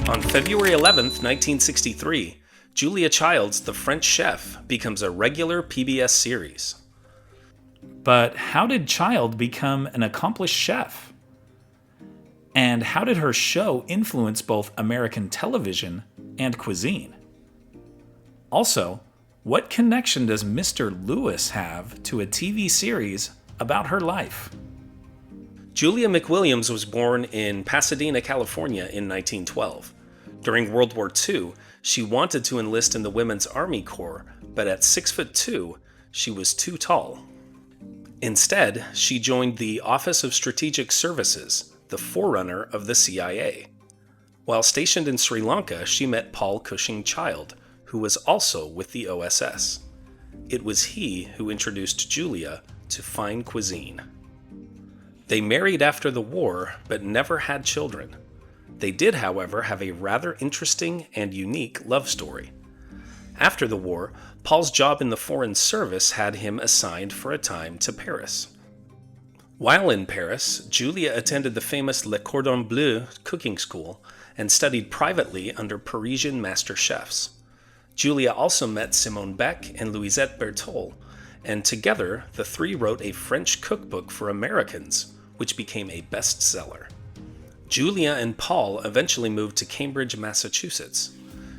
On February 11th, 1963, Julia Child's The French Chef becomes a regular PBS series. But how did Child become an accomplished chef? And how did her show influence both American television and cuisine? Also, what connection does Mr. Lewis have to a TV series about her life? Julia McWilliams was born in Pasadena, California in 1912. During World War II, she wanted to enlist in the Women's Army Corps, but at 6'2", she was too tall. Instead, she joined the Office of Strategic Services, the forerunner of the CIA. While stationed in Sri Lanka, she met Paul Cushing Child, who was also with the OSS. It was he who introduced Julia to fine cuisine. They married after the war, but never had children. They did, however, have a rather interesting and unique love story. After the war, Paul's job in the Foreign Service had him assigned for a time to Paris. While in Paris, Julia attended the famous Le Cordon Bleu cooking school and studied privately under Parisian master chefs. Julia also met Simone Beck and Louisette Bertholle, and together the three wrote a French cookbook for Americans, which became a bestseller. Julia and Paul eventually moved to Cambridge, Massachusetts.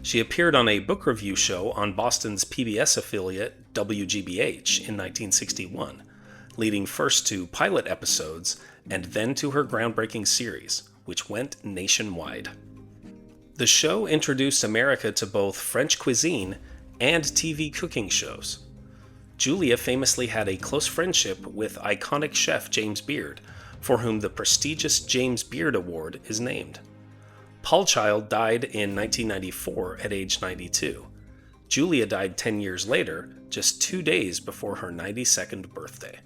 She appeared on a book review show on Boston's PBS affiliate WGBH in 1961, leading first to pilot episodes and then to her groundbreaking series, which went nationwide. The show introduced America to both French cuisine and TV cooking shows. Julia famously had a close friendship with iconic chef James Beard, for whom the prestigious James Beard Award is named. Paul Child died in 1994 at age 92. Julia died 10 years later, just 2 days before her 92nd birthday.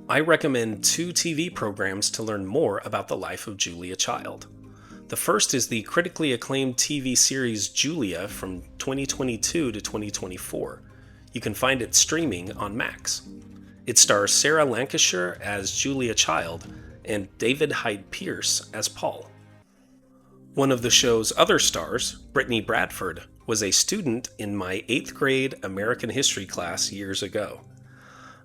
I recommend 2 TV programs to learn more about the life of Julia Child. The first is the critically acclaimed TV series Julia from 2022 to 2024. You can find it streaming on Max. It stars Sarah Lancashire as Julia Child and David Hyde Pierce as Paul. One of the show's other stars, Brittany Bradford, was a student in my 8th grade American history class years ago.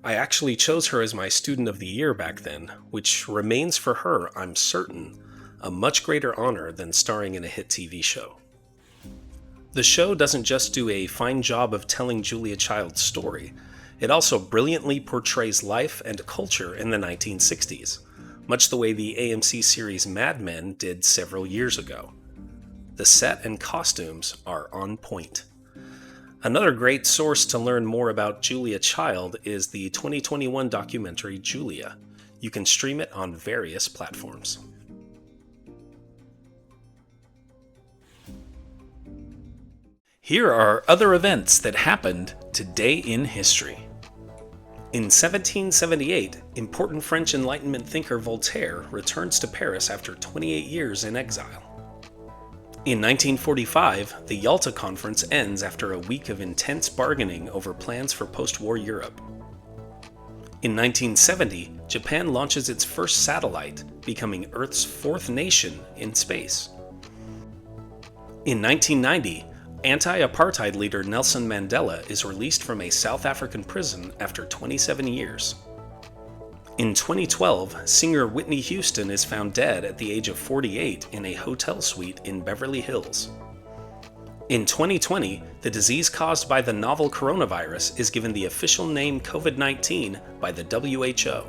I actually chose her as my student of the year back then, which remains for her, I'm certain, a much greater honor than starring in a hit TV show. The show doesn't just do a fine job of telling Julia Child's story, it also brilliantly portrays life and culture in the 1960s, much the way the AMC series Mad Men did several years ago. The set and costumes are on point. Another great source to learn more about Julia Child is the 2021 documentary Julia. You can stream it on various platforms. Here are other events that happened today in history. In 1778, important French Enlightenment thinker Voltaire returns to Paris after 28 years in exile. In 1945, the Yalta Conference ends after a week of intense bargaining over plans for post-war Europe. In 1970, Japan launches its first satellite, becoming Earth's 4th nation in space. In 1990, anti-apartheid leader Nelson Mandela is released from a South African prison after 27 years. In 2012, singer Whitney Houston is found dead at the age of 48 in a hotel suite in Beverly Hills. In 2020, the disease caused by the novel coronavirus is given the official name COVID-19 by the WHO.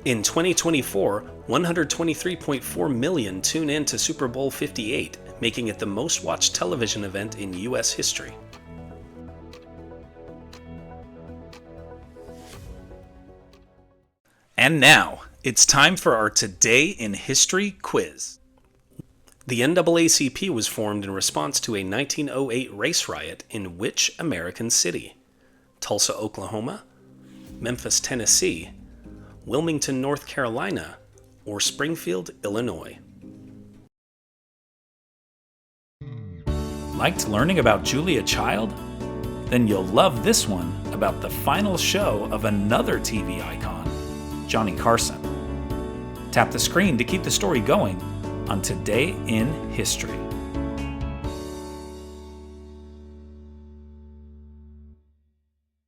In 2024, 123.4 million tune in to Super Bowl 58, making it the most watched television event in U.S. history. And now, it's time for our Today in History quiz. The NAACP was formed in response to a 1908 race riot in which American city? Tulsa, Oklahoma, Memphis, Tennessee, Wilmington, North Carolina, or Springfield, Illinois? Liked learning about Julia Child? Then you'll love this one about the final show of another TV icon, Johnny Carson. Tap the screen to keep the story going, on Today in History.